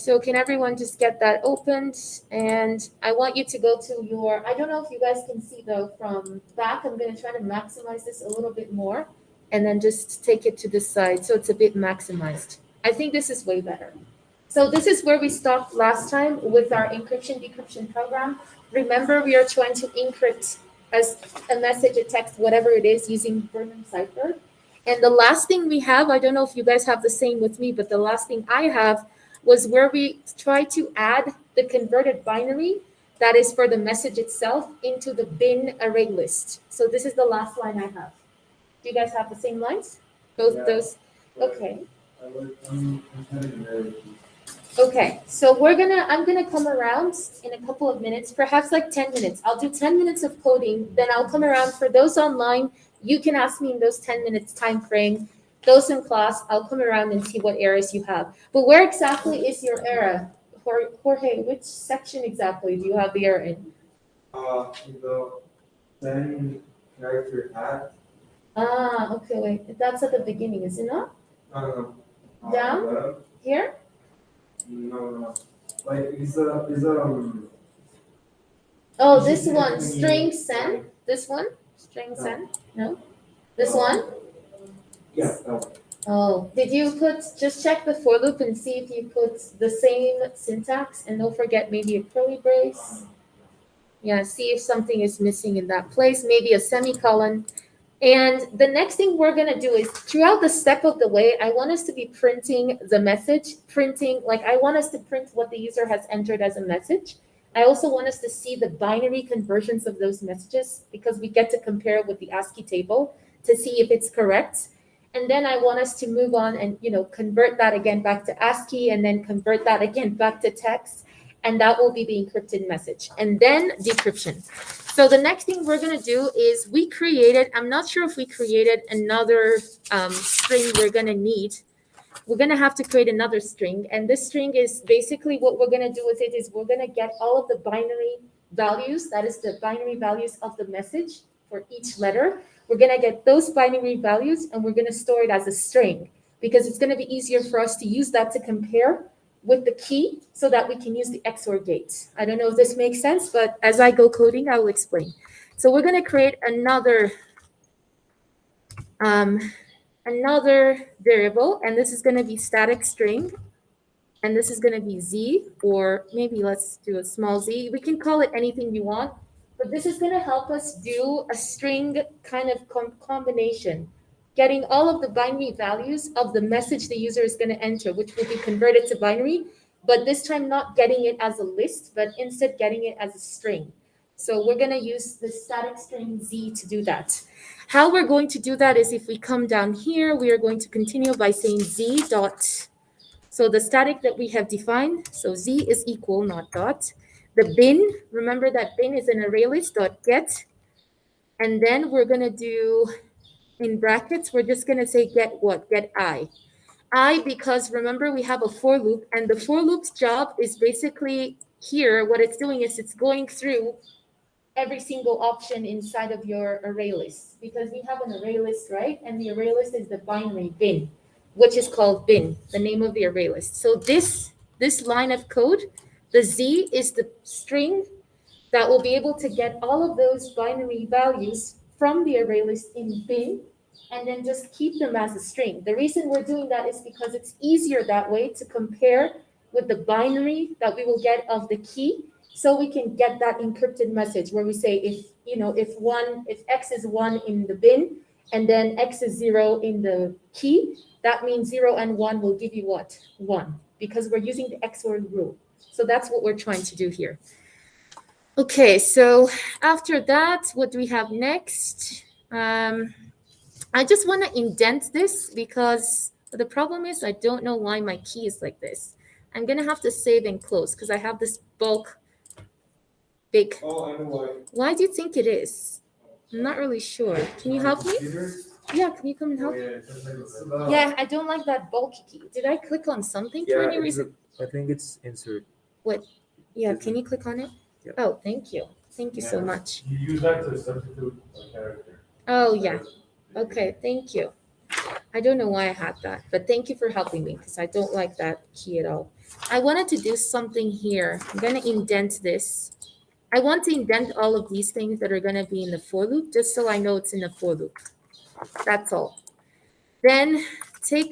So can everyone just get that opened? And I want you to go to your, I don't know if you guys can see though from back, I'm gonna try to maximize this a little bit more and then just take it to this side so it's a bit maximized. I think this is way better. So this is where we stopped last time with our encryption decryption program. Remember, we are trying to encrypt as a message, a text, whatever it is, using Vernam cipher. And the last thing we have, I don't know if you guys have the same with me, but the last thing I have was where we try to add the converted binary that is for the message itself into the bin array list. So this is the last line I have. Do you guys have the same lines? Both Yeah. those? Okay. I'm having very Okay, so I'm gonna come around in a couple of minutes, perhaps like 10 minutes. I'll do 10 minutes of coding, then I'll come around. For those online, you can ask me in those 10 minutes time frame. Those in class, I'll come around and see what errors you have. But where exactly is your error? Jorge, which section exactly do you have the error in? the 10 character hat. Ah, okay, wait. That's at the beginning, is it not? No. Down? Bottom? Here? No. Like Oh, this one, string send. This one, string send. No, this one. Yeah. No. Oh, did you just check the for loop and see if you put the same syntax and don't forget maybe a curly brace? Yeah, see if something is missing in that place, maybe a semicolon. And the next thing we're gonna do is throughout the step of the way, I want us to be printing the message, like I want us to print what the user has entered as a message. I also want us to see the binary conversions of those messages because we get to compare it with the ASCII table to see if it's correct. And then I want us to move on and convert that again back to ASCII and then convert that again back to text. And that will be the encrypted message. And then decryption. So the next thing we're going to do is I'm not sure if we created another string we're going to need. We're going to have to create another string. And this string is basically what we're going to do with it is we're going to get all of the binary values. That is the binary values of the message for each letter. We're going to get those binary values and we're going to store it as a string because it's going to be easier for us to use that to compare with the key so that we can use the XOR gate. I don't know if this makes sense, but as I go coding, I will explain. So we're going to create another variable, and this is going to be static string, and this is going to be z, or maybe let's do a small z. We can call it anything you want, but this is going to help us do a string kind of combination, getting all of the binary values of the message the user is going to enter, which will be converted to binary, but this time not getting it as a list, but instead getting it as a string. So we're going to use the static string z to do that. How we're going to do that is if we come down here, we are going to continue by saying z dot. So the static that we have defined, so z is equal, not dot. The bin, remember that bin is an array list dot get. And then we're going to do, in brackets, we're just going to say get what? Get I. I, because remember we have a for loop, and the for loop's job is basically here, what it's doing is it's going through every single option inside of your array list, because we have an array list, right? And the array list is the binary bin, which is called bin, the name of the array list. So this line of code, the z is the string that will be able to get all of those binary values from the array list in bin and then just keep them as a string. The reason we're doing that is because it's easier that way to compare with the binary that we will get of the key, so we can get that encrypted message where we say if x is 1 in the bin and then x is 0 in the key, that means 0 and 1 will give you what? 1, because we're using the XOR rule. So that's what we're trying to do here. Okay, so after that, what do we have next? I just want to indent this because the problem is I don't know why my key is like this. I'm going to have to save and close because I have this bulk big. Oh, I know why. Why do you think it is? I'm not really sure. Can you help me? Yeah, can you come and help? Yeah, I don't like that bulky key. Did I click on something for any reason? I think it's insert. What? Yeah, can you click on it? Yep. Oh, thank you. Thank you so much. You use that to substitute a character. Oh, yeah. Okay, thank you. I don't know why I had that, but thank you for helping me because I don't like that key at all. I wanted to do something here. I'm going to indent this. I want to indent all of these things that are going to be in the for loop just so I know it's in the for loop. That's all. Then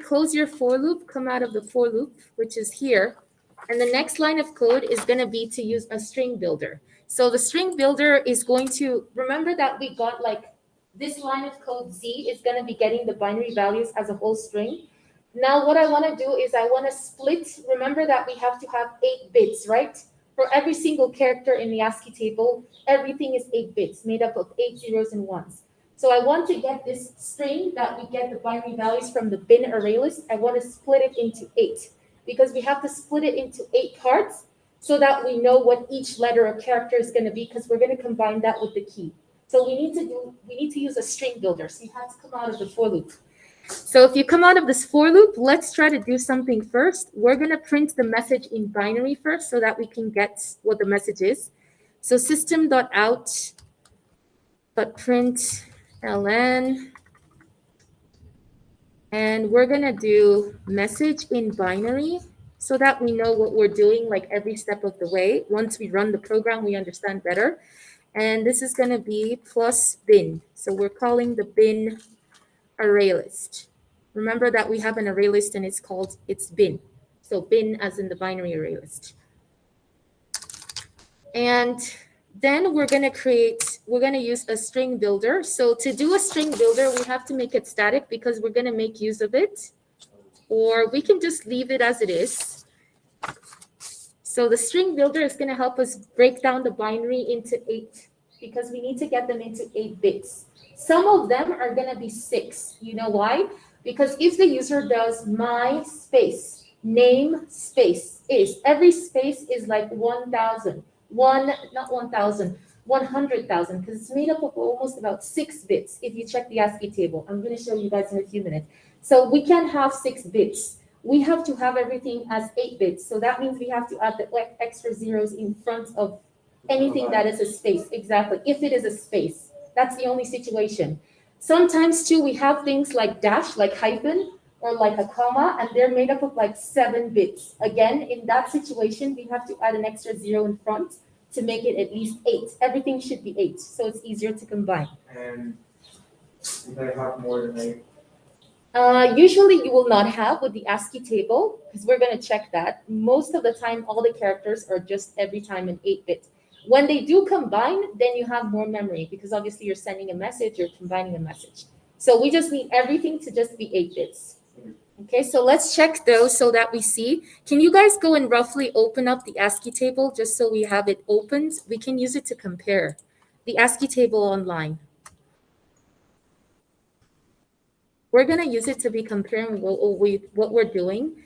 close your for loop, come out of the for loop, which is here. And the next line of code is going to be to use a string builder. So the string builder is going to, remember that we got like this line of code Z is going to be getting the binary values as a whole string. Now what I want to do is I want to split, remember that we have to have 8 bits, right? For every single character in the ASCII table, everything is 8 bits, made up of 8 zeros and ones. So I want to get this string that we get the binary values from the bin array list. I want to split it into 8 because we have to split it into 8 parts so that we know what each letter or character is going to be because we're going to combine that with the key. So we need to use a string builder. So you have to come out of the for loop. So if you come out of this for loop, let's try to do something first. We're going to print the message in binary first so that we can get what the message is. So system.out.print ln, and we're gonna do message in binary so that we know what we're doing like every step of the way. Once we run the program, we understand better. And this is gonna be plus bin. So we're calling the bin array list. Remember that we have an array list and it's bin. So bin as in the binary array list. And then we're going to use a string builder. So to do a string builder, we have to make it static because we're going to make use of it. Or we can just leave it as it is. So the string builder is going to help us break down the binary into 8 because we need to get them into 8 bits. Some of them are going to be 6. You know why? Because if the user does my space, name space is, every space is like 1,000. 100,000, because it's made up of almost about 6 bits if you check the ASCII table. I'm going to show you guys in a few minutes. So we can't have 6 bits. We have to have everything as 8 bits. So that means we have to add the extra zeros in front of anything that is a space. Exactly. If it is a space, that's the only situation. Sometimes too, we have things like dash, like hyphen, or like a comma, and they're made up of like 7 bits. Again, in that situation, we have to add an extra 0 in front to make it at least 8. Everything should be 8, so it's easier to combine. And if I have more than 8? Usually you will not have with the ASCII table, because we're going to check that. Most of the time, all the characters are just every time an 8-bit. When they do combine, then you have more memory, because obviously you're sending a message, you're combining a message. So we just need everything to just be 8 bits. Okay, so let's check those so that we see. Can you guys go and roughly open up the ASCII table just so we have it opened? We can use it to compare the ASCII table online. We're going to use it to be comparing what we're doing.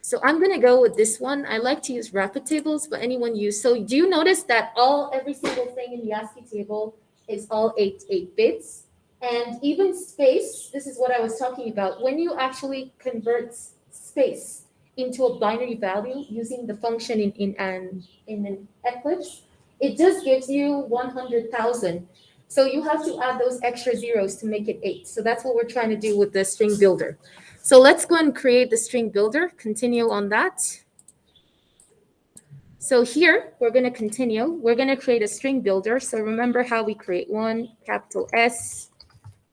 So I'm going to go with this one. I like to use rapid tables, but anyone use. So do you notice that every single thing in the ASCII table is all 8 bits? And even space, this is what I was talking about. When you actually convert space into a binary value using the function in an Eclipse, it just gives you 100,000. So you have to add those extra zeros to make it 8. So that's what we're trying to do with the string builder. So let's go and create the string builder, continue on that. So here, we're going to continue. We're going to create a string builder. So remember how we create one, capital S,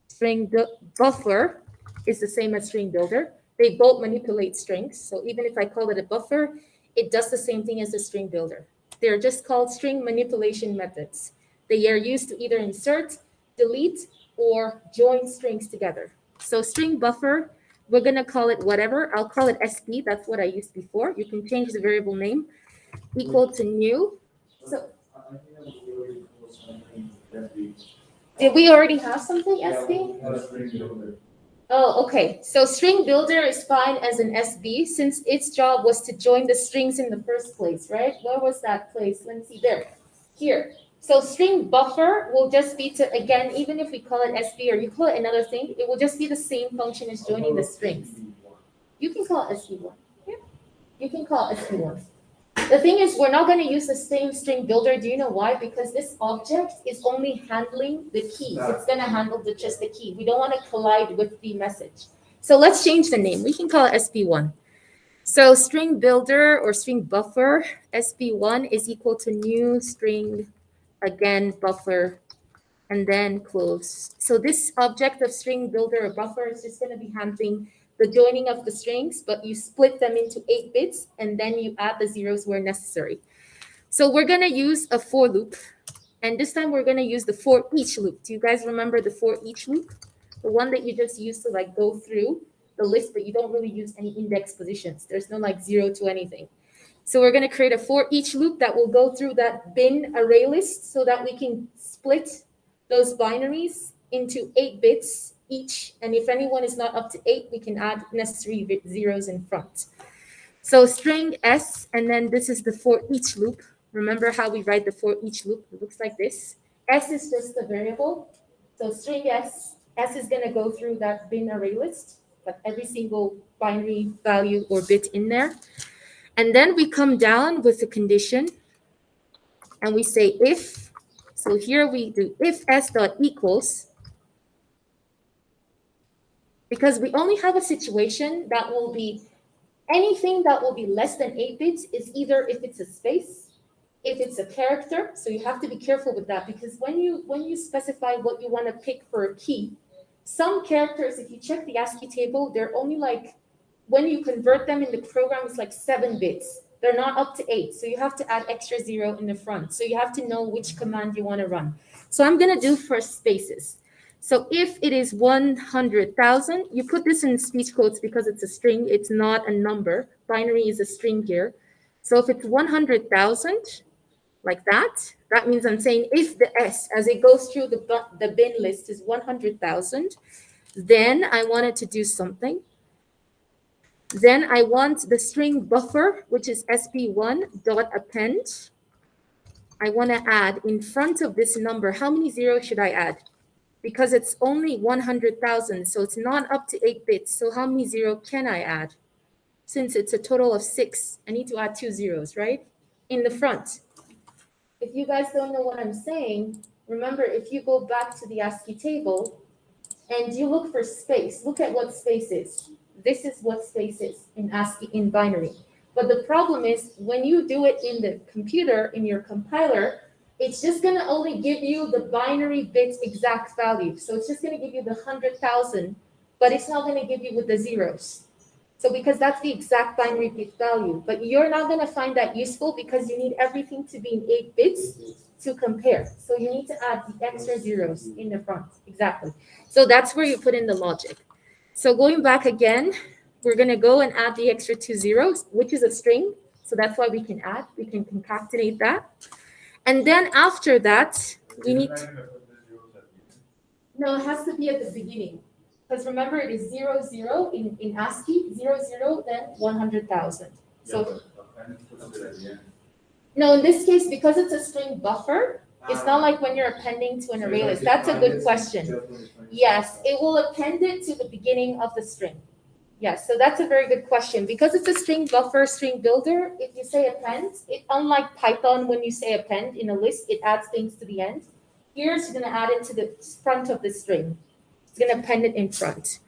string buffer is the same as string builder. They both manipulate strings. So even if I call it a buffer, it does the same thing as a string builder. They're just called string manipulation methods. They are used to either insert, delete, or join strings together. So string buffer, we're going to call it whatever. I'll call it SP. That's what I used before. You can change the variable name. Equal to new. So did we already have something SP? Oh, okay. So string builder is fine as an SB since its job was to join the strings in the first place, right? Where was that place? Let me see there. Here. So string buffer will just be to, again, even if we call it SB or you call it another thing, it will just be the same function as joining the strings. You can call it SB1. Yeah. You can call it SB1. The thing is, we're not going to use the same string builder. Do you know why? Because this object is only handling the keys. It's going to handle just the key. We don't want to collide with the message. So let's change the name. We can call it SP1. So string builder or string buffer, SP1 is equal to new string, again, buffer, and then close. So this object of string builder or buffer is just going to be handling the joining of the strings, but you split them into 8 bits, and then you add the zeros where necessary. So we're going to use a for loop, and this time we're going to use the for each loop. Do you guys remember the for each loop? The one that you just use to like go through the list, but you don't really use any index positions. There's no like 0 to anything. So we're going to create a for each loop that will go through that bin array list so that we can split those binaries into 8 bits each. And if anyone is not up to 8, we can add necessary zeros in front. So string s, and then this is the for each loop. Remember how we write the for each loop? It looks like this. S is just the variable. So string s is going to go through that bin array list, like every single binary value or bit in there. And then we come down with a condition, and we say if. So here we do if s dot equals, because we only have a situation that will be anything that will be less than 8 bits is either if it's a space, if it's a character. So you have to be careful with that, because when you specify what you want to pick for a key, some characters, if you check the ASCII table, they're only like, when you convert them in the program, it's like 7 bits. They're not up to 8. So you have to add extra 0 in the front. So you have to know which command you want to run. So I'm going to do first spaces. So if it is 100,000, you put this in speech quotes because it's a string. It's not a number. Binary is a string here. So if it's 100,000, like that, that means I'm saying if the S, as it goes through the bin list, is 100,000, then I want it to do something. Then I want the string buffer, which is sp1.append. I want to add in front of this number, how many zeros should I add? Because it's only 100,000, so it's not up to 8 bits. So how many zeros can I add? Since it's a total of 6, I need to add 2 zeros, right? In the front. If you guys don't know what I'm saying, remember, if you go back to the ASCII table and you look for space, look at what space is. This is what space is in ASCII, in binary. But the problem is when you do it in the computer, in your compiler, it's just going to only give you the binary bit exact value. So it's just going to give you the 100,000, but it's not going to give you with the zeros. So because that's the exact binary bit value, but you're not going to find that useful because you need everything to be in 8 bits to compare. So you need to add the extra zeros in the front. Exactly. So that's where you put in the logic. So going back again, we're going to go and add the extra 2 zeros, which is a string. So that's why we can add, we can concatenate that. And then after that, we need to, no, it has to be at the beginning. Because remember, it is 0, 0 in ASCII, 0, 0, then 100,000. So, no, in this case, because it's a string buffer, it's not like when you're appending to an array list. That's a good question. Yes, it will append it to the beginning of the string. Yes, so that's a very good question. Because it's a string buffer, string builder, if you say append, unlike Python, when you say append in a list, it adds things to the end. Here, it's going to add it to the front of the string. It's going to append it in front.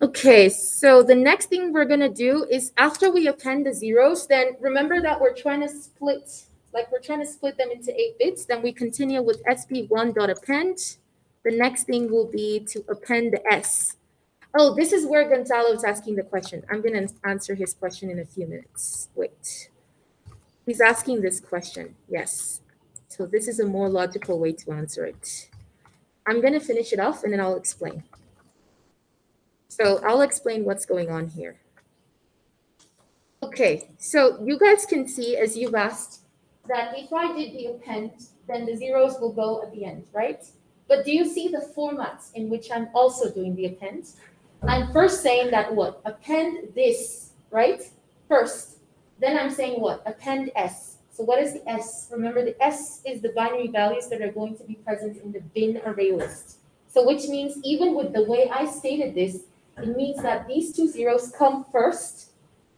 Okay, so the next thing we're going to do is after we append the zeros, then remember that we're trying to split, them into 8 bits. Then we continue with sp1.append. The next thing will be to append the s. Oh, this is where Gonzalo is asking the question. I'm going to answer his question in a few minutes. Wait. He's asking this question. Yes. So this is a more logical way to answer it. I'm going to finish it off and then I'll explain. So I'll explain what's going on here. Okay, so you guys can see, as you've asked, that if I did the append, then the zeros will go at the end, right? But do you see the formats in which I'm also doing the append? I'm first saying that what? Append this, right? First. Then I'm saying what? Append s. So what is the s? Remember, the s is the binary values that are going to be present in the bin array list. So which means even with the way I stated this, it means that these 2 zeros come first,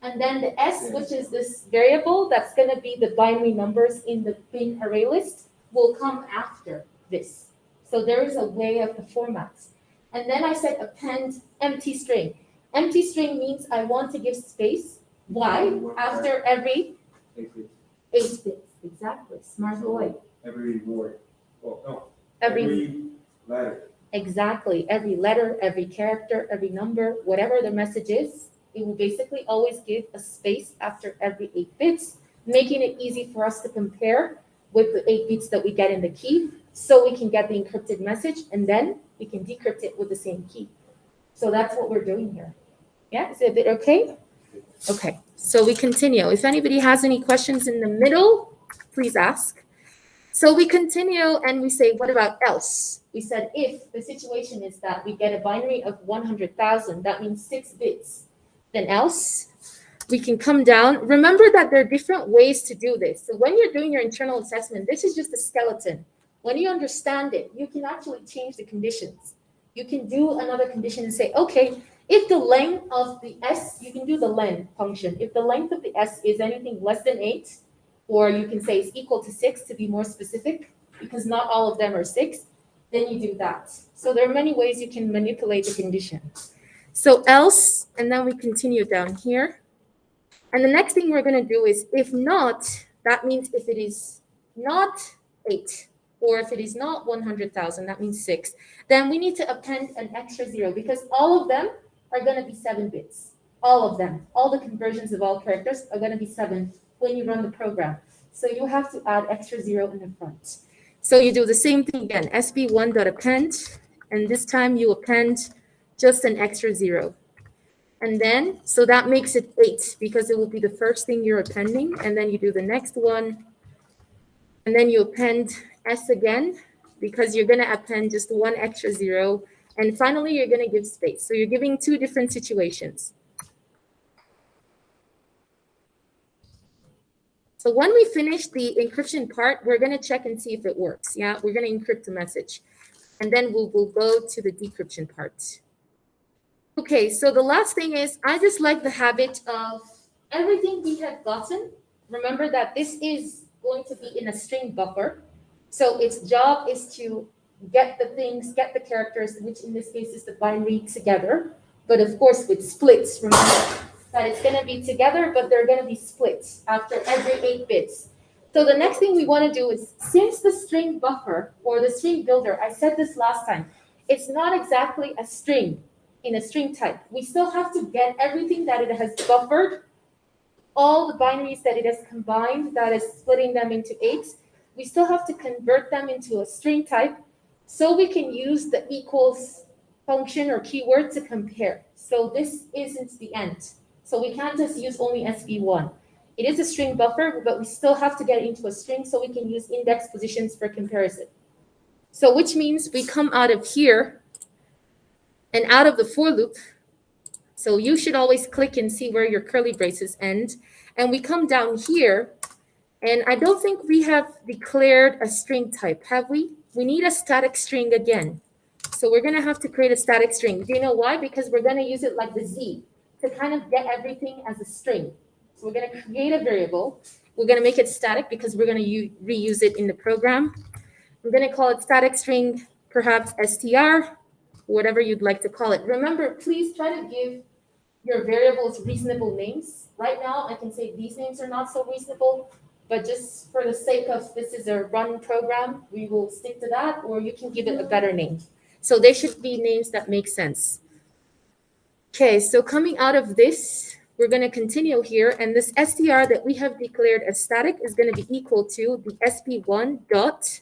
and then the s, which is this variable that's going to be the binary numbers in the bin array list, will come after this. So there is a way of the formats. And then I said append empty string. Empty string means I want to give space. Why? After every 8 bits. 8 bits. Exactly. Smart boy. Every word. Well, no. Every letter. Exactly. Every letter, every character, every number, whatever the message is, it will basically always give a space after every 8 bits, making it easy for us to compare with the 8 bits that we get in the key, so we can get the encrypted message, and then we can decrypt it with the same key. So that's what we're doing here. Yeah, is it a bit okay? Okay, so we continue. If anybody has any questions in the middle, please ask. So we continue and we say, what about else? We said if the situation is that we get a binary of 100,000, that means 6 bits, then else we can come down. Remember that there are different ways to do this. So when you're doing your internal assessment, this is just a skeleton. When you understand it, you can actually change the conditions. You can do another condition and say, okay, if the length of the S, you can do the len function. If the length of the S is anything less than 8, or you can say it's equal to 6 to be more specific, because not all of them are 6, then you do that. So there are many ways you can manipulate the condition. So else, and then we continue down here. And the next thing we're going to do is if not, that means if it is not 8, or if it is not 100,000, that means 6, then we need to append an extra 0, because all of them are going to be 7 bits. All of them, all the conversions of all characters are going to be 7 when you run the program. So you have to add extra 0 in the front. So you do the same thing again, sb1.append, and this time you append just an extra 0. And then, so that makes it 8, because it will be the first thing you're appending, and then you do the next one, and then you append S again, because you're going to append just one extra 0, and finally you're going to give space. So you're giving 2 different situations. So when we finish the encryption part, we're going to check and see if it works. Yeah, we're going to encrypt the message, and then we'll go to the decryption part. Okay, so the last thing is, I just like the habit of everything we have gotten. Remember that this is going to be in a string buffer. So its job is to get the things, get the characters, which in this case is the binary, together. But of course with splits, remember that it's going to be together, but they're going to be split after every 8 bits. So the next thing we want to do is, since the string buffer or the string builder, I said this last time, it's not exactly a string in a string type. We still have to get everything that it has buffered, all the binaries that it has combined, that is splitting them into 8s. We still have to convert them into a string type so we can use the equals function or keyword to compare. So this isn't the end. So we can't just use only SB1. It is a string buffer, but we still have to get it into a string so we can use index positions for comparison. So which means we come out of here and out of the for loop. So you should always click and see where your curly braces end. And we come down here, and I don't think we have declared a string type, have we? We need a static string again. So we're going to have to create a static string. Do you know why? Because we're going to use it like the Z to kind of get everything as a string. So we're going to create a variable. We're going to make it static because we're going to reuse it in the program. We're going to call it static string, perhaps str, whatever you'd like to call it. Remember, please try to give your variables reasonable names. Right now, I can say these names are not so reasonable, but just for the sake of this is a run program, we will stick to that, or you can give it a better name. So they should be names that make sense. Okay, so coming out of this, we're going to continue here, and this str that we have declared as static is going to be equal to the sp1 dot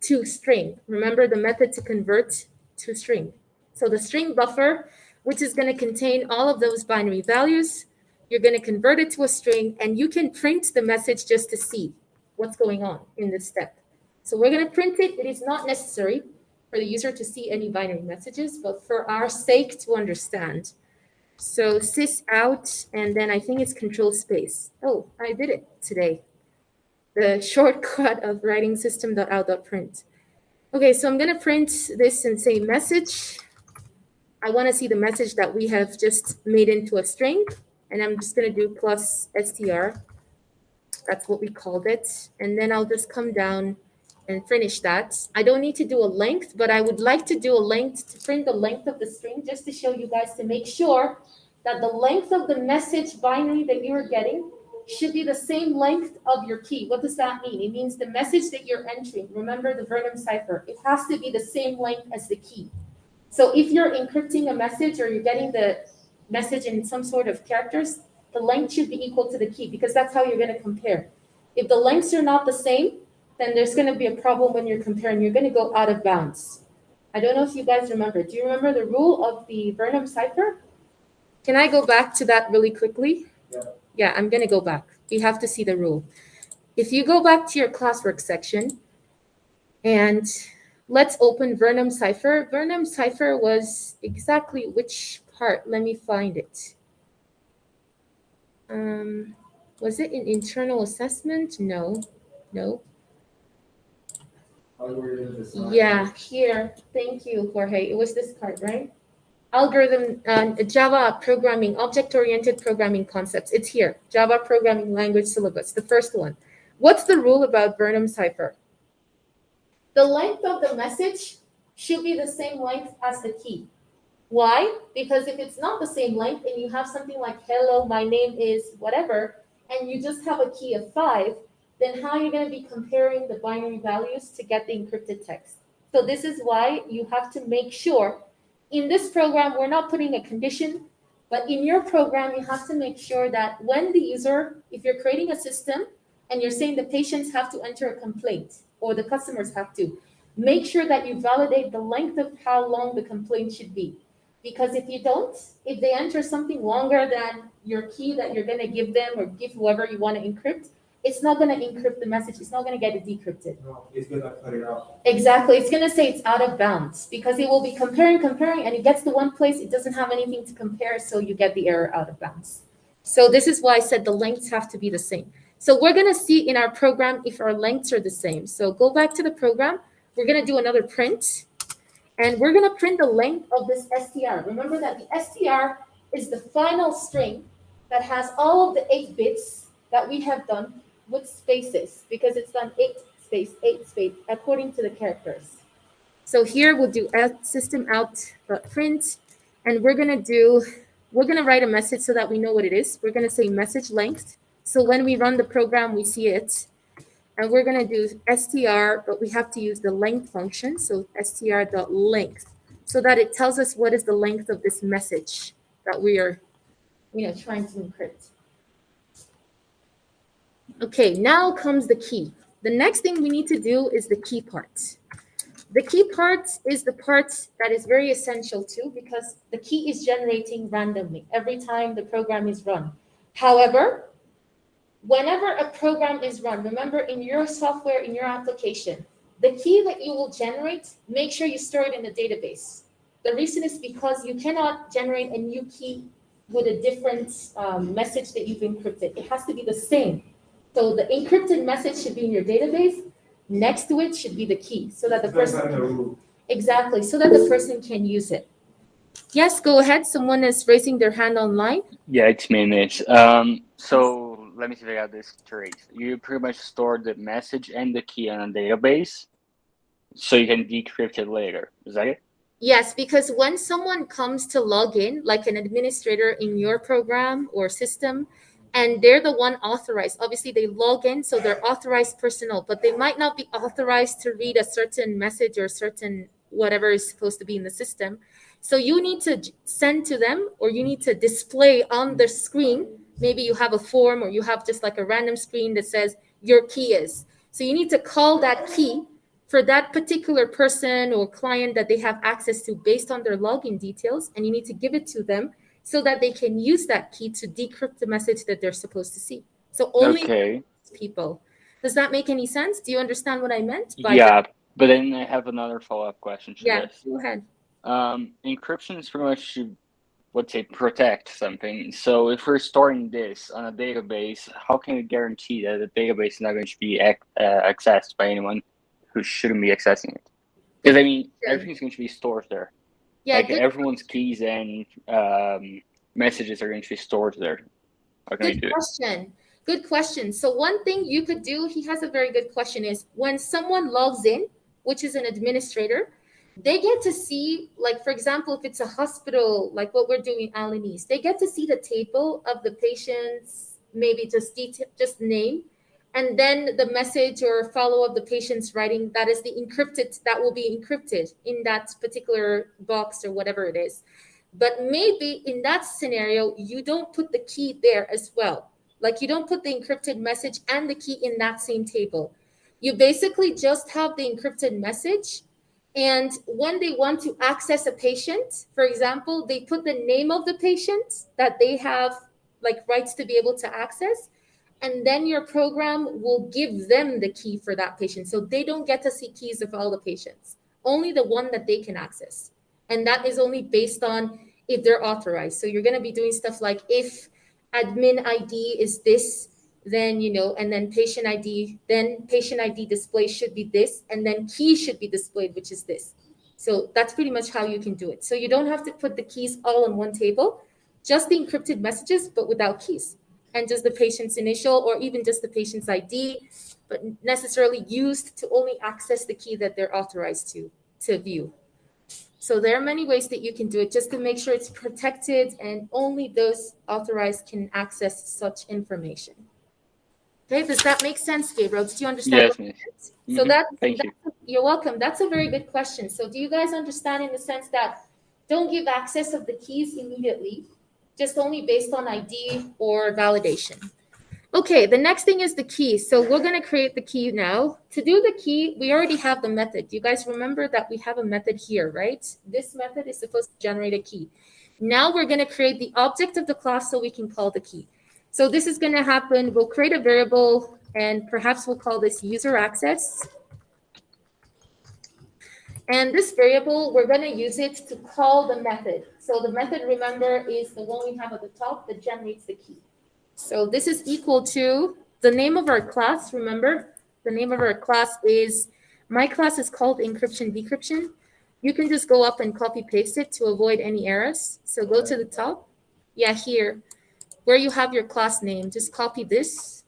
to string. Remember the method to convert to string. So the string buffer, which is going to contain all of those binary values, you're going to convert it to a string, and you can print the message just to see what's going on in this step. So we're going to print it. It is not necessary for the user to see any binary messages, but for our sake to understand. So sys out, and then I think it's control space. Oh, I did it today. The shortcut of writing system.out.print. Okay, so I'm going to print this and say message. I want to see the message that we have just made into a string, and I'm just going to do plus str. That's what we called it. And then I'll just come down and finish that. I don't need to do a length, but I would like to do a length to print the length of the string just to show you guys to make sure that the length of the message binary that you are getting should be the same length of your key. What does that mean? It means the message that you're entering, remember the Vernam cipher, it has to be the same length as the key. So if you're encrypting a message or you're getting the message in some sort of characters, the length should be equal to the key because that's how you're going to compare. If the lengths are not the same, then there's going to be a problem when you're comparing. You're going to go out of bounds. I don't know if you guys remember. Do you remember the rule of the Vernam cipher? Can I go back to that really quickly? Yeah. Yeah, I'm going to go back. You have to see the rule. If you go back to your classwork section and let's open Vernam cipher. Vernam cipher was exactly which part? Let me find it. Was it in internal assessment? No. Algorithm design. Yeah, here. Thank you, Jorge. It was this part, right? Algorithm, Java programming, object-oriented programming concepts. It's here. Java programming language syllabus, the first one. What's the rule about Vernam cipher? The length of the message should be the same length as the key. Why? Because if it's not the same length and you have something like hello, my name is whatever, and you just have a key of 5, then how are you going to be comparing the binary values to get the encrypted text? So this is why you have to make sure in this program, we're not putting a condition, but in your program, you have to make sure that when the user, if you're creating a system and you're saying the patients have to enter a complaint or the customers have to, make sure that you validate the length of how long the complaint should be. Because if you don't, if they enter something longer than your key that you're going to give them or give whoever you want to encrypt, it's not going to encrypt the message. It's not going to get it decrypted. No, it's gonna cut it out. Exactly. It's going to say it's out of bounds because it will be comparing, and it gets to one place. It doesn't have anything to compare, so you get the error out of bounds. So this is why I said the lengths have to be the same. So we're going to see in our program if our lengths are the same. So go back to the program. We're going to do another print. And we're going to print the length of this str. Remember that the str is the final string that has all of the 8 bits that we have done with spaces because it's done 8 space according to the characters. So here we'll do system out print, and we're going to write a message so that we know what it is. We're going to say message length. So when we run the program, we see it. And we're going to do str, but we have to use the length function. So str.length, so that it tells us what is the length of this message that we are, trying to encrypt. Okay, now comes the key. The next thing we need to do is the key part. The key part is the part that is very essential too, because the key is generating randomly every time the program is run. However, whenever a program is run, remember in your software, in your application, the key that you will generate, make sure you store it in the database. The reason is because you cannot generate a new key with a different message that you've encrypted. It has to be the same. So the encrypted message should be in your database. Next to it should be the key so that the person exactly, so that the person can use it. Yes, go ahead. Someone is raising their hand online. Yeah, it's me, Mitch. So let me see if I got this straight. You pretty much store the message and the key on a database so you can decrypt it later. Is that it? Yes, because when someone comes to log in, like an administrator in your program or system, and they're the one authorized, obviously they log in, so they're authorized personnel, but they might not be authorized to read a certain message or certain whatever is supposed to be in the system. So you need to send to them, or you need to display on the screen. Maybe you have a form, or you have just like a random screen that says your key is. So you need to call that key for that particular person or client that they have access to based on their login details, and you need to give it to them so that they can use that key to decrypt the message that they're supposed to see. So only people. Does that make any sense? Do you understand what I meant by that? But then I have another follow-up question to this. Go ahead. Encryption is pretty much to, let's say, protect something. So if we're storing this on a database, how can we guarantee that the database is not going to be accessed by anyone who shouldn't be accessing it? Because, I mean, everything's going to be stored there. Yeah, like everyone's keys and messages are going to be stored there. Good question. Good question. So one thing you could do, he has a very good question, is when someone logs in, which is an administrator, they get to see, like, for example, if it's a hospital, like what we're doing, Alanese, they get to see the table of the patient's, maybe just detail, just name, and then the message or follow of the patient's writing, that is the encrypted, that will be encrypted in that particular box or whatever it is. But maybe in that scenario, you don't put the key there as well. Like, you don't put the encrypted message and the key in that same table. You basically just have the encrypted message. And when they want to access a patient, for example, they put the name of the patient that they have like rights to be able to access. And then your program will give them the key for that patient. So they don't get to see keys of all the patients, only the one that they can access. And that is only based on if they're authorized. So you're going to be doing stuff like if admin ID is this, then, and then patient ID display should be this, and then key should be displayed, which is this. So that's pretty much how you can do it. So you don't have to put the keys all on one table, just the encrypted messages, but without keys, and just the patient's initial or even just the patient's ID, but necessarily used to only access the key that they're authorized to view. So there are many ways that you can do it just to make sure it's protected and only those authorized can access such information. Okay, does that make sense, Gabriel? Do you understand? Yes, miss. So Thank you. You're welcome. That's a very good question. So do you guys understand in the sense that don't give access of the keys immediately, just only based on ID or validation? Okay, the next thing is the key. So we're going to create the key now. To do the key, we already have the method. You guys remember that we have a method here, right? This method is supposed to generate a key. Now we're going to create the object of the class so we can call the key. So this is going to happen. We'll create a variable, and perhaps we'll call this user access. And this variable, we're going to use it to call the method. So the method, remember, is the one we have at the top that generates the key. So this is equal to the name of our class. Remember, the name of our class is, my class is called encryption decryption. You can just go up and copy paste it to avoid any errors. So go to the top. Yeah, here, where you have your class name, just copy this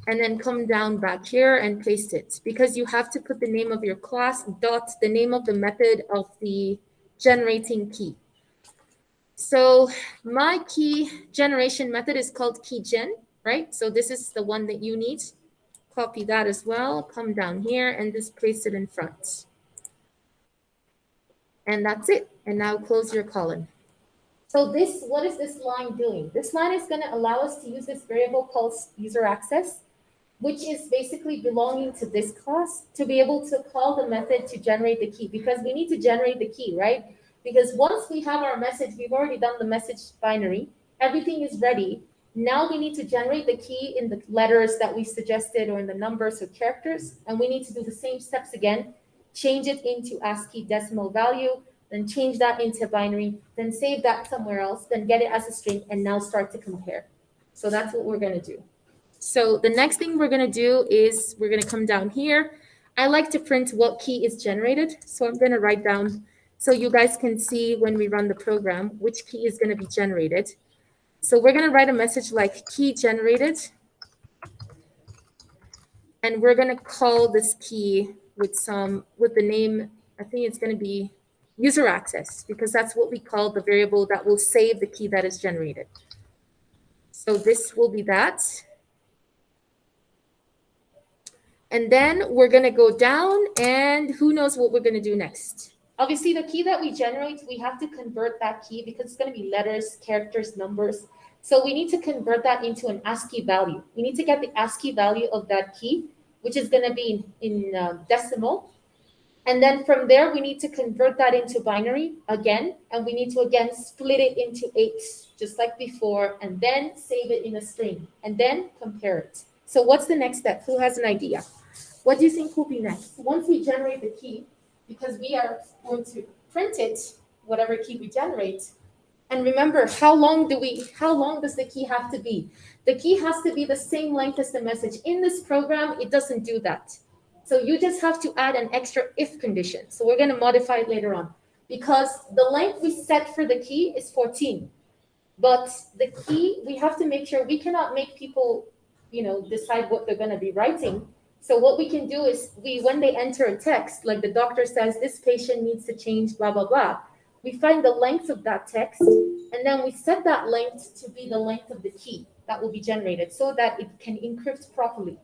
and then come down back here and paste it, because you have to put the name of your class dot the name of the method of the generating key. So my key generation method is called keygen, right? So this is the one that you need. Copy that as well, come down here and just paste it in front. And that's it. And now close your column. So what is this line doing? This line is going to allow us to use this variable called user access, which is basically belonging to this class, to be able to call the method to generate the key, because we need to generate the key, right? Because once we have our message, we've already done the message binary, everything is ready. Now we need to generate the key in the letters that we suggested or in the numbers or characters, and we need to do the same steps again, change it into ASCII decimal value, then change that into binary, then save that somewhere else, then get it as a string, and now start to compare. So that's what we're going to do. So the next thing we're going to do is we're going to come down here. I like to print what key is generated. So I'm going to write down so you guys can see when we run the program which key is going to be generated. So we're going to write a message like key generated. And we're going to call this key with the name, I think it's going to be user access, because that's what we call the variable that will save the key that is generated. So this will be that. And then we're going to go down, and who knows what we're going to do next. Obviously, the key that we generate, we have to convert that key because it's going to be letters, characters, numbers. So we need to convert that into an ASCII value. We need to get the ASCII value of that key, which is going to be in decimal. And then from there, we need to convert that into binary again. And we need to, again, split it into 8, just like before, and then save it in a string, and then compare it. So what's the next step? Who has an idea? What do you think will be next? Once we generate the key, because we are going to print it, whatever key we generate. And remember, how long does the key have to be? The key has to be the same length as the message. In this program, it doesn't do that. So you just have to add an extra if condition. So we're going to modify it later on, because the length we set for the key is 14. But the key, we have to make sure we cannot make people, decide what they're going to be writing. So what we can do is when they enter a text, like the doctor says, this patient needs to change, blah, blah, blah, we find the length of that text, and then we set that length to be the length of the key that will be generated so that it can encrypt properly.